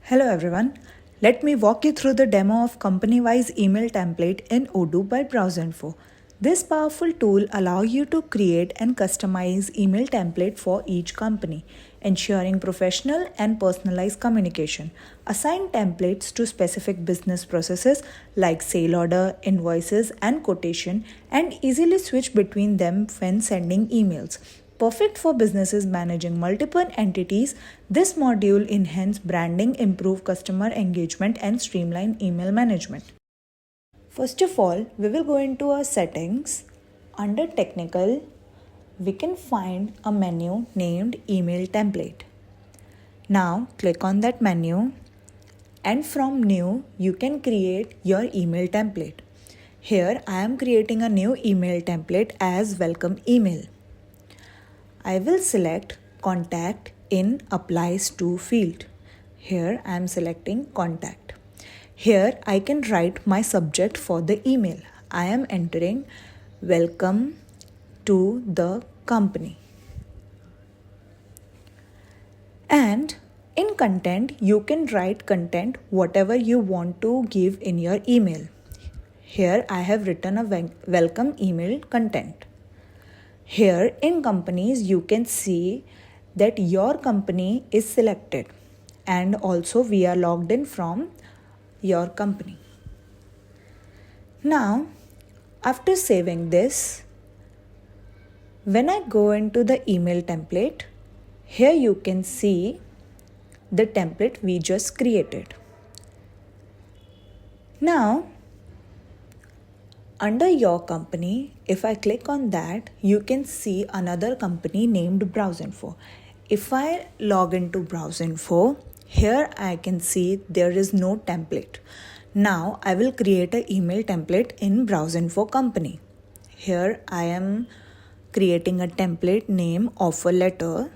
Hello everyone, let me walk you through the demo of Companywise email template in Odoo by BrowseInfo. This powerful tool allows you to create and customize email template for each company, ensuring professional and personalized communication. Assign templates to specific business processes like sale order, invoices, and quotation, and easily switch between them when sending emails. Perfect for businesses managing multiple entities, this module enhances branding, improve customer engagement, and streamline email management. First of all, we will go into our settings. Under Technical, we can find a menu named Email Template. Now, click on that menu, and from New, you can create your email template. Here, I am creating a new email template as Welcome Email. I will select Contact in Applies to field. Here I am selecting Contact. Here I can write my subject for the email. I am entering Welcome to the company. And in content, you can write content whatever you want to give in your email. Here I have written a welcome email content. Here in companies, you can see that your company is selected, and also we are logged in from your company. Now, after saving this, when I go into the email template, here you can see the template we just created. Now, under your company, if I click on that, you can see another company named BrowseInfo. If I log into BrowseInfo, here I can see there is no template. Now I will create an email template in BrowseInfo company. Here I am creating a template name offer letter.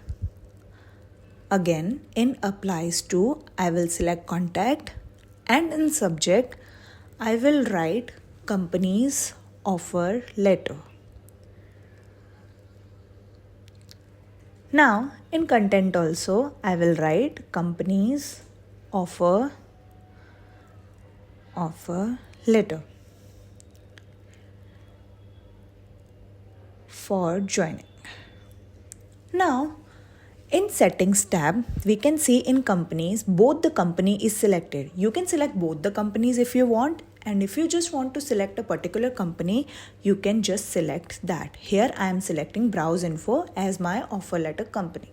Again, in applies to, I will select contact, and in subject, I will write company's offer letter. Now, in content also, I will write company's offer letter for joining. Now, in settings tab, we can see in companies, both the company is selected. You can select both the companies if you want. And if you just want to select a particular company, you can just select that. Here I am selecting BrowseInfo as my offer letter company.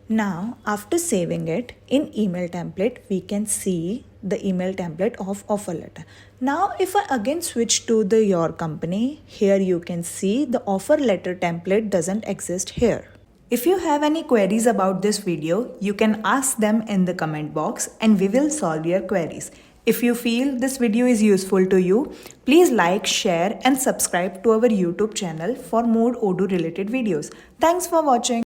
Now, after saving it in email template, we can see the email template of offer letter. Now, if I again switch to your company, here you can see the offer letter template doesn't exist here. If you have any queries about this video, you can ask them in the comment box and we will solve your queries. If you feel this video is useful to you, please like, share and subscribe to our YouTube channel for more Odoo related videos. Thanks for watching.